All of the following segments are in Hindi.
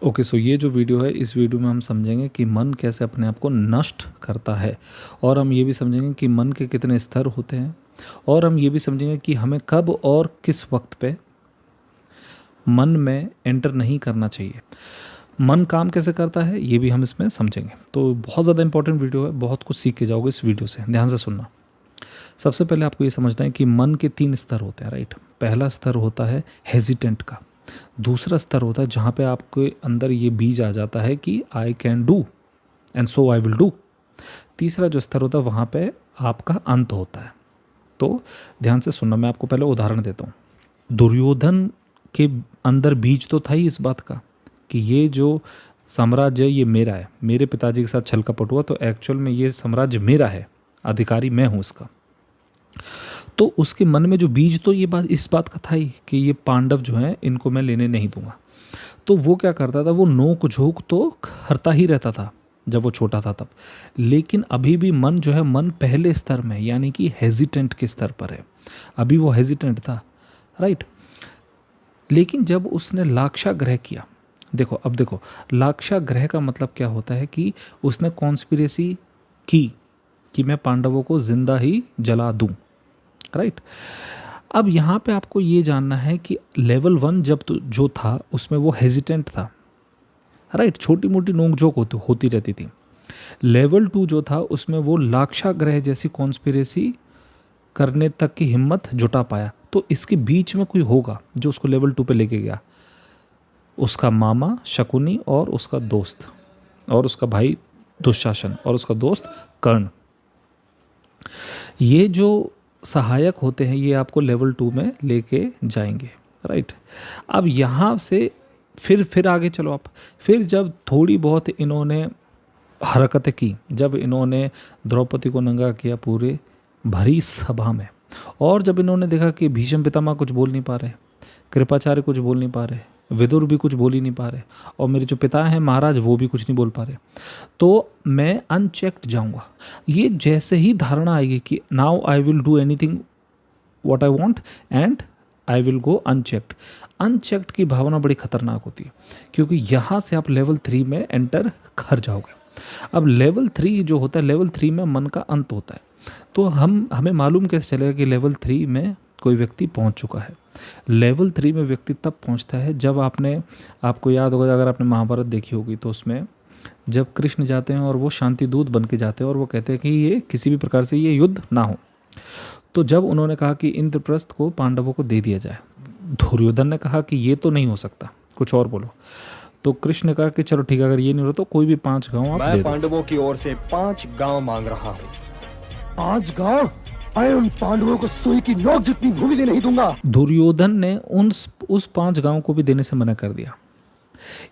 ओके, सो ये जो वीडियो है, इस वीडियो में हम समझेंगे कि मन कैसे अपने आप को नष्ट करता है, और हम ये भी समझेंगे कि मन के कितने स्तर होते हैं, और हम ये भी समझेंगे कि हमें कब और किस वक्त पे मन में एंटर नहीं करना चाहिए। मन काम कैसे करता है ये भी हम इसमें समझेंगे। तो बहुत ज़्यादा इंपॉर्टेंट वीडियो है, बहुत कुछ सीख के जाओगे इस वीडियो से, ध्यान से सुनना। सबसे पहले आपको ये समझना है कि मन के 3 स्तर होते हैं, राइट। पहला स्तर होता है हेजिटेंट का, दूसरा स्तर होता है जहाँ पे आपके अंदर ये बीज आ जाता है कि I can do and so I will do. तीसरा जो स्तर होता है वहाँ पे आपका अंत होता है। तो ध्यान से सुनना, मैं आपको पहले उदाहरण देता हूँ। दुर्योधन के अंदर बीज तो था ही इस बात का कि ये जो साम्राज्य ये मेरा है, मेरे पिताजी के साथ छल कपट हुआ तो एक्चुअल में ये साम्राज्य मेरा है, अधिकारी मैं हूँ इसका। तो उसके मन में जो बीज तो ये बात इस बात का था ही कि ये पांडव जो हैं इनको मैं लेने नहीं दूंगा। तो वो क्या करता था, वो नोक झोंक तो करता ही रहता था जब वो छोटा था तब। लेकिन अभी भी मन जो है, मन पहले स्तर में यानी कि हेजिटेंट के स्तर पर है, अभी वो हेजिटेंट था, राइट। लेकिन जब उसने लाक्षाग्रह किया, देखो अब देखो, लाक्षाग्रह का मतलब क्या होता है कि उसने कॉन्स्पिरेसी की कि मैं पांडवों को जिंदा ही जला दूं, राइट। अब यहाँ पे आपको ये जानना है कि लेवल 1 जब तो जो था उसमें वो हेजिटेंट था, राइट, छोटी मोटी नोकझोंक होती रहती थी। लेवल 2 जो था उसमें वो लाक्षाग्रह जैसी कॉन्स्पिरेसी करने तक की हिम्मत जुटा पाया। तो इसके बीच में कोई होगा जो उसको लेवल 2 पे लेके गया, उसका मामा शकुनी और उसका दोस्त और उसका भाई दुशासन और उसका दोस्त कर्ण। ये जो सहायक होते हैं ये आपको लेवल 2 में लेके जाएंगे, राइट। अब यहाँ से फिर आगे चलो आप। फिर जब थोड़ी बहुत इन्होंने हरकतें की, जब इन्होंने द्रौपदी को नंगा किया पूरे भरी सभा में, और जब इन्होंने देखा कि भीष्म पितामह कुछ बोल नहीं पा रहे, कृपाचार्य कुछ बोल नहीं पा रहे, विदुर भी कुछ बोल ही नहीं पा रहे, और मेरे जो पिता हैं महाराज वो भी कुछ नहीं बोल पा रहे, तो मैं अनचेक्ड जाऊंगा। ये जैसे ही धारणा आएगी कि now I will do anything what I want and I will go unchecked. Unchecked की भावना बड़ी खतरनाक होती है, क्योंकि यहाँ से आप लेवल 3 में एंटर कर जाओगे। अब लेवल 3 जो होता है, लेवल 3 में मन का अंत होता है। तो हमें मालूम कैसे चलेगा कि लेवल 3 में कोई व्यक्ति पहुंच चुका है। लेवल 3 में व्यक्ति तब पहुंचता है जब आपको याद होगा, अगर आपने महाभारत देखी होगी तो उसमें जब कृष्ण जाते हैं और वो शांति दूत बन के जाते हैं और वो कहते हैं कि ये किसी भी प्रकार से ये युद्ध ना हो, तो जब उन्होंने कहा कि इंद्रप्रस्थ को पांडवों को दे दिया जाए, दुर्योधन ने कहा कि ये तो नहीं हो सकता, कुछ और बोलो। तो कृष्ण ने कहा कि चलो ठीक है, अगर ये नहीं हो रहा तो कोई भी 5 गांव आप दे दो। मैं पांडवों की ओर से 5 गांव मांग रहा हूँ। 5 गांव? मैं उन पांडवों को सुई की नोक जितनी भूमि भी नहीं दूंगा। दुर्योधन ने उस 5 गांव को भी देने से मना कर दिया।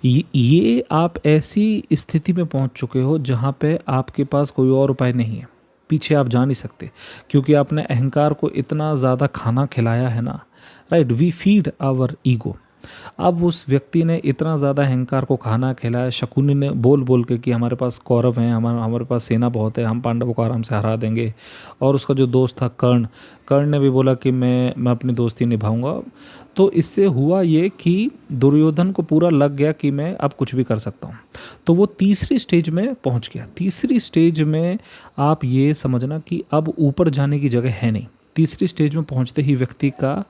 ये आप ऐसी स्थिति में पहुंच चुके हो जहां पे आपके पास कोई और उपाय नहीं है, पीछे आप जा नहीं सकते, क्योंकि आपने अहंकार को इतना ज़्यादा खाना खिलाया है ना, right. We feed our ego. अब उस व्यक्ति ने इतना ज़्यादा अहंकार को खाना खिलाया, शकुनी ने बोल बोल के कि हमारे पास कौरव हैं, हमारे पास सेना बहुत है, हम पांडवों को आराम से हरा देंगे। और उसका जो दोस्त था कर्ण ने भी बोला कि मैं अपनी दोस्ती निभाऊंगा। तो इससे हुआ ये कि दुर्योधन को पूरा लग गया कि मैं अब कुछ भी कर सकता हूँ। तो वो तीसरी स्टेज में पहुँच गया। तीसरी स्टेज में आप ये समझना कि अब ऊपर जाने की जगह है नहीं। तीसरी स्टेज में पहुँचते ही व्यक्ति का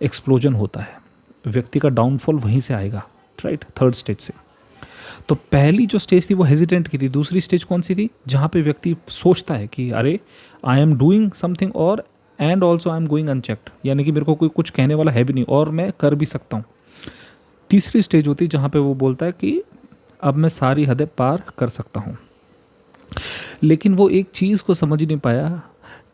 एक्सप्लोजन होता है, व्यक्ति का डाउनफॉल वहीं से आएगा, राइट, थर्ड स्टेज से। तो पहली जो स्टेज थी वो हेजिटेंट की थी। दूसरी स्टेज कौन सी थी? जहाँ पे व्यक्ति सोचता है कि अरे आई एम डूइंग समथिंग और and also I am going unchecked, यानी कि मेरे को कोई कुछ कहने वाला है भी नहीं और मैं कर भी सकता हूँ। तीसरी स्टेज होती है जहाँ पे वो बोलता है कि अब मैं सारी हदें पार कर सकता हूँ। लेकिन वो एक चीज़ को समझ ही नहीं पाया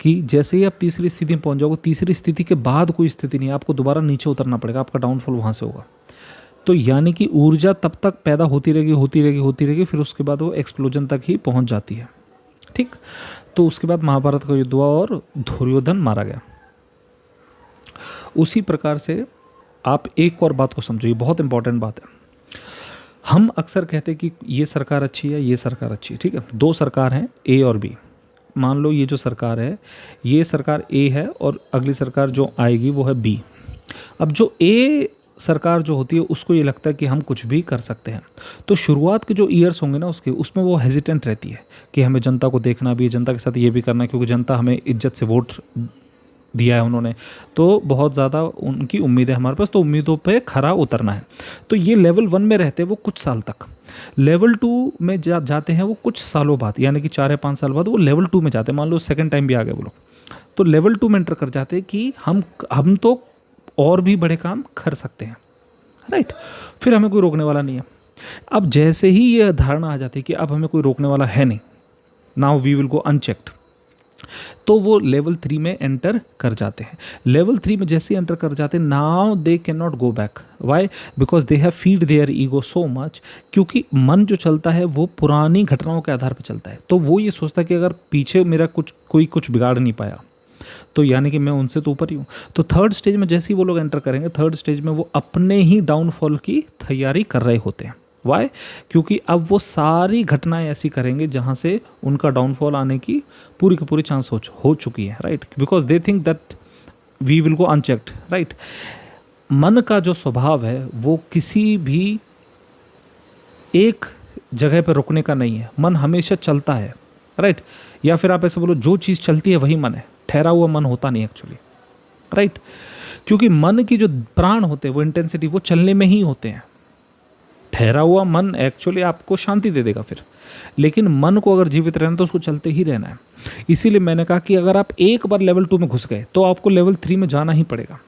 कि जैसे ही आप तीसरी स्थिति में पहुंच जाओगे, तीसरी स्थिति के बाद कोई स्थिति नहीं है, आपको दोबारा नीचे उतरना पड़ेगा, आपका डाउनफॉल वहाँ से होगा। तो यानी कि ऊर्जा तब तक पैदा होती रहेगी, फिर उसके बाद वो एक्सप्लोजन तक ही पहुँच जाती है, ठीक। तो उसके बाद महाभारत का युद्ध हुआ और दुर्योधन मारा गया। उसी प्रकार से आप एक और बात को समझो, ये बहुत इंपॉर्टेंट बात है। हम अक्सर कहते हैं कि ये सरकार अच्छी है, ये सरकार अच्छी है, ठीक है। 2 सरकार हैं, ए और बी। मान लो ये जो सरकार है, ये सरकार ए है और अगली सरकार जो आएगी वो है बी। अब जो ए सरकार जो होती है उसको ये लगता है कि हम कुछ भी कर सकते हैं। तो शुरुआत के जो ईयर्स होंगे ना उसके, उसमें वो हेजिटेंट रहती है कि हमें जनता को देखना भी है, जनता के साथ ये भी करना है, क्योंकि जनता हमें इज्जत से वोट दिया है उन्होंने, तो बहुत ज़्यादा उनकी उम्मीद है हमारे पास, तो उम्मीदों पे खरा उतरना है। तो ये लेवल 1 में रहते हैं वो कुछ साल तक। लेवल 2 में जाते हैं वो कुछ सालों बाद, यानी कि 4 या 5 साल बाद वो लेवल 2 में जाते हैं। मान लो सेकंड टाइम भी आ गए वो लोग, तो लेवल 2 में एंटर कर जाते हैं कि हम तो और भी बड़े काम कर सकते हैं, राइट। फिर हमें कोई रोकने वाला नहीं है। अब जैसे ही ये धारणा आ जाती है कि अब हमें कोई रोकने वाला है नहीं, now we will go unchecked, तो वो लेवल 3 में एंटर कर जाते हैं। लेवल 3 में जैसे ही एंटर कर जाते हैं, now they can not go back. Why? Because they have feed their ego so much, क्योंकि मन जो चलता है वो पुरानी घटनाओं के आधार पर चलता है। तो वो ये सोचता है कि अगर पीछे मेरा कोई कुछ बिगाड़ नहीं पाया तो यानी कि मैं उनसे तो ऊपर ही हूँ। तो थर्ड स्टेज में जैसे ही वो लोग एंटर करेंगे, थर्ड स्टेज में वो अपने ही डाउनफॉल की तैयारी कर रहे होते हैं। वाई? क्योंकि अब वो सारी घटनाएं ऐसी करेंगे जहाँ से उनका डाउनफॉल आने की पूरी चांस हो चुकी है, right. Because they think that we will go unchecked, right. मन का जो स्वभाव है वो किसी भी एक जगह पर रुकने का नहीं है, मन हमेशा चलता है, राइट। या फिर आप ऐसे बोलो, जो चीज़ चलती है वही मन है, ठहरा हुआ मन होता नहीं एक्चुअली, राइट। क्योंकि मन की जो प्राण होते हैं, वो इंटेंसिटी, वो चलने में ही होते हैं। ठहरा हुआ मन एक्चुअली आपको शांति दे देगा फिर, लेकिन मन को अगर जीवित रहना तो उसको चलते ही रहना है। इसीलिए मैंने कहा कि अगर आप एक बार लेवल 2 में घुस गए तो आपको लेवल 3 में जाना ही पड़ेगा,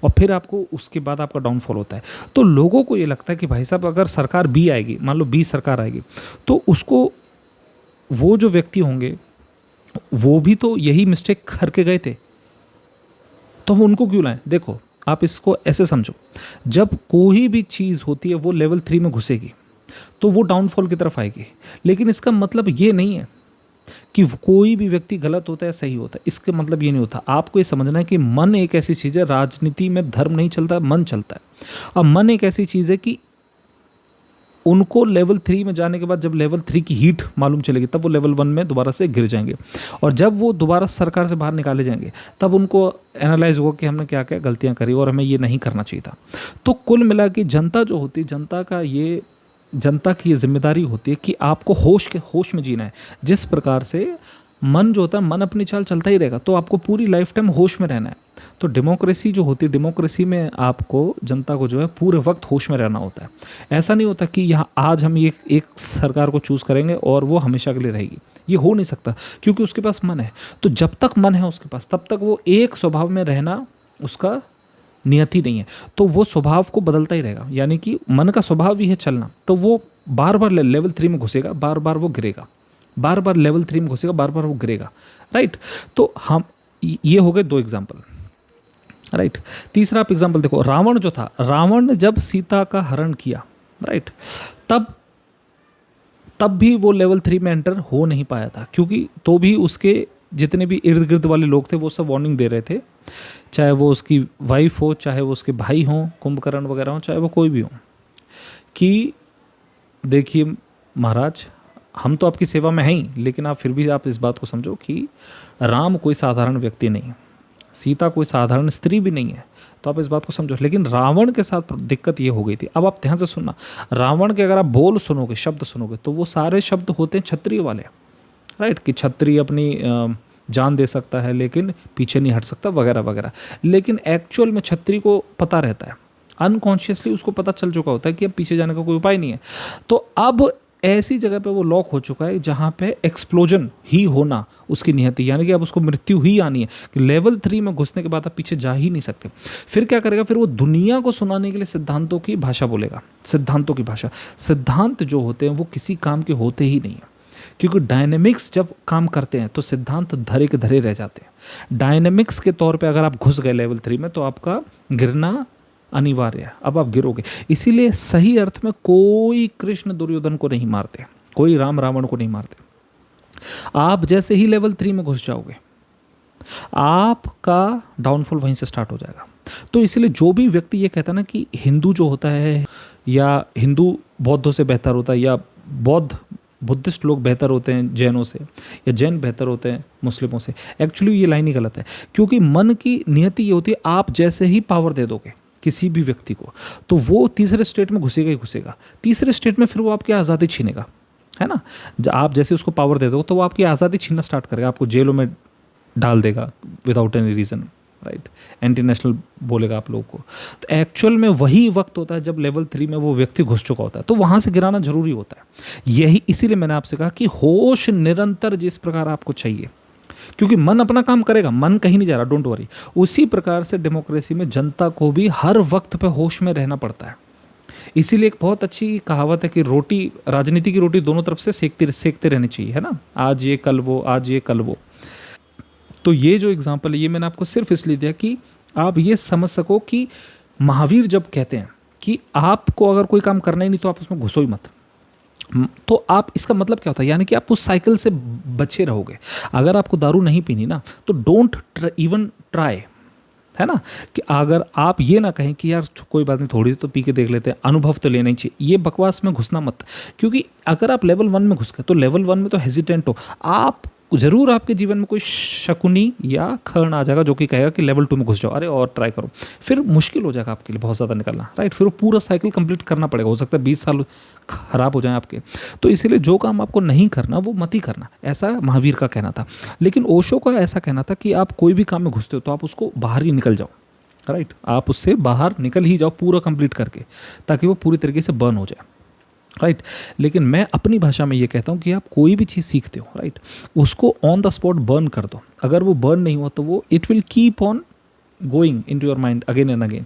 और फिर आपको उसके बाद आपका डाउनफॉल होता है। तो लोगों को ये लगता है कि भाई साहब अगर सरकार बी आएगी, मान लो बी सरकार आएगी, तो उसको वो जो व्यक्ति होंगे वो भी तो यही मिस्टेक करके गए थे, तो हम उनको क्यों लाएं। देखो आप इसको ऐसे समझो, जब कोई भी चीज़ होती है वो लेवल 3 में घुसेगी तो वो डाउनफॉल की तरफ आएगी। लेकिन इसका मतलब ये नहीं है कि कोई भी व्यक्ति गलत होता है सही होता है, इसका मतलब ये नहीं होता। आपको ये समझना है कि मन एक ऐसी चीज़ है, राजनीति में धर्म नहीं चलता, मन चलता है। अब मन एक ऐसी चीज़ है कि उनको लेवल 3 में जाने के बाद जब लेवल 3 की हीट मालूम चलेगी तब वो लेवल 1 में दोबारा से गिर जाएंगे, और जब वो दोबारा सरकार से बाहर निकाले जाएंगे तब उनको एनालाइज होगा कि हमने क्या क्या गलतियां करी और हमें ये नहीं करना चाहिए था। तो कुल मिला के जनता जो होती है, जनता की ये जिम्मेदारी होती है कि आपको होश में जीना है। जिस प्रकार से मन जो होता है, मन अपनी चाल चलता ही रहेगा, तो आपको पूरी लाइफ टाइम होश में रहना है। तो डेमोक्रेसी जो होती है, डेमोक्रेसी में आपको जनता को जो है पूरे वक्त होश में रहना होता है। ऐसा नहीं होता कि यहाँ आज हम एक सरकार को चूज़ करेंगे और वो हमेशा के लिए रहेगी, ये हो नहीं सकता, क्योंकि उसके पास मन है। तो जब तक मन है उसके पास, तब तक वो एक स्वभाव में रहना उसका नियति नहीं है, तो वो स्वभाव को बदलता ही रहेगा। यानी कि मन का स्वभाव ही है चलना, तो वो बार बार लेवल 3 में घुसेगा, बार बार वो गिरेगा, बार बार लेवल 3 में घुसेगा, बार बार वो गिरेगा, राइट। तो हम ये हो गए 2 एग्जाम्पल, राइट। तीसरा आप एग्जाम्पल देखो, रावण जो था, रावण ने जब सीता का हरण किया, राइट, तब भी वो लेवल 3 में एंटर हो नहीं पाया था, क्योंकि तो भी उसके जितने भी इर्द गिर्द वाले लोग थे वो सब वार्निंग दे रहे थे, चाहे वो उसकी वाइफ हो, चाहे वो उसके भाई हों, कुंभकर्ण वगैरह हो, चाहे वो कोई भी हो, कि देखिए महाराज हम तो आपकी सेवा में हैं ही, लेकिन आप फिर भी आप इस बात को समझो कि राम कोई साधारण व्यक्ति नहीं है, सीता कोई साधारण स्त्री भी नहीं है, तो आप इस बात को समझो। लेकिन रावण के साथ दिक्कत ये हो गई थी। अब आप ध्यान से सुनना, रावण के अगर आप बोल सुनोगे, शब्द सुनोगे, तो वो सारे शब्द होते हैं क्षत्रिय वाले, राइट, कि क्षत्रिय अपनी जान दे सकता है लेकिन पीछे नहीं हट सकता वगैरह वगैरह। लेकिन एक्चुअल में क्षत्रिय को पता रहता है, अनकॉन्शियसली उसको पता चल चुका होता है कि अब पीछे जाने का कोई उपाय नहीं है। तो अब ऐसी जगह पे वो लॉक हो चुका है जहाँ पे एक्सप्लोजन ही होना उसकी नियति, यानी कि अब उसको मृत्यु ही आनी है, कि लेवल 3 में घुसने के बाद आप पीछे जा ही नहीं सकते। फिर क्या करेगा, फिर वो दुनिया को सुनाने के लिए सिद्धांतों की भाषा बोलेगा। सिद्धांतों की भाषा, सिद्धांत जो होते हैं वो किसी काम के होते ही नहीं है, क्योंकि डायनेमिक्स जब काम करते हैं तो सिद्धांत धरे के धरे रह जाते हैं। डायनेमिक्स के तौर पे अगर आप घुस गए लेवल 3 में तो आपका गिरना अनिवार्य है, अब आप गिरोगे। इसीलिए सही अर्थ में कोई कृष्ण दुर्योधन को नहीं मारते, कोई राम रावण को नहीं मारते। आप जैसे ही लेवल 3 में घुस जाओगे आपका डाउनफॉल वहीं से स्टार्ट हो जाएगा। तो इसलिए जो भी व्यक्ति ये कहता है ना कि हिंदू जो होता है या हिंदू बौद्धों से बेहतर होता है, या बुद्धिस्ट लोग बेहतर होते हैं जैनों से, या जैन बेहतर होते हैं मुस्लिमों से, एक्चुअली ये लाइन ही गलत है। क्योंकि मन की नियति ये होती है, आप जैसे ही पावर दे दोगे किसी भी व्यक्ति को, तो वो तीसरे स्टेट में घुसेगा ही घुसेगा। तीसरे स्टेट में फिर वो आपकी आज़ादी छीनेगा, है ना। आप जैसे उसको पावर दे दो तो वो आपकी आज़ादी छीनना स्टार्ट करेगा, आपको जेलों में डाल देगा without any reason, right. Anti national बोलेगा आप लोगों को। तो एक्चुअल में वही वक्त होता है जब लेवल 3 में वो व्यक्ति घुस चुका होता है, तो वहाँ से गिराना जरूरी होता है। यही इसीलिए मैंने आपसे कहा कि होश निरंतर जिस प्रकार आपको चाहिए, क्योंकि मन अपना काम करेगा, मन कहीं नहीं जा रहा, डोंट वरी। उसी प्रकार से डेमोक्रेसी में जनता को भी हर वक्त पे होश में रहना पड़ता है। इसीलिए एक बहुत अच्छी कहावत है कि रोटी, राजनीति की रोटी दोनों तरफ से सेकते रहनी चाहिए, है ना। आज ये कल वो, आज ये कल वो। तो ये जो एग्जाम्पल है ये मैंने आपको सिर्फ इसलिए दिया कि आप ये समझ सको कि महावीर जब कहते हैं कि आपको अगर कोई काम करना ही नहीं तो आप उसमें घुसो ही मत, तो आप, इसका मतलब क्या होता है, यानी कि आप उस साइकिल से बचे रहोगे। अगर आपको दारू नहीं पीनी ना तो डोंट इवन ट्राई, है ना। कि अगर आप ये ना कहें कि यार कोई बात नहीं, थोड़ी तो पी के देख लेते हैं, अनुभव तो लेना ही चाहिए, ये बकवास में घुसना मत। क्योंकि अगर आप लेवल 1 में घुस गए तो लेवल 1 में तो हेजिटेंट हो आप, जरूर आपके जीवन में कोई शकुनी या खर्ण आ जाएगा जो कि कहेगा कि लेवल 2 में घुस जाओ, अरे और ट्राई करो। फिर मुश्किल हो जाएगा आपके लिए बहुत ज़्यादा निकलना, राइट। फिर वो पूरा साइकिल कंप्लीट करना पड़ेगा, हो सकता है 20 साल खराब हो जाए आपके। तो इसीलिए जो काम आपको नहीं करना वो मत ही करना, ऐसा महावीर का कहना था। लेकिन ओशो का ऐसा कहना था कि आप कोई भी काम में घुसते हो तो आप उसको बाहर ही निकल जाओ, राइट। आप उससे बाहर निकल ही जाओ पूरा कंप्लीट करके, ताकि वो पूरी तरीके से बर्न हो जाए, राइट। लेकिन मैं अपनी भाषा में ये कहता हूँ कि आप कोई भी चीज़ सीखते हो, राइट, उसको ऑन द स्पॉट बर्न कर दो। अगर वो बर्न नहीं हुआ तो वो it will keep on going into your mind again and again.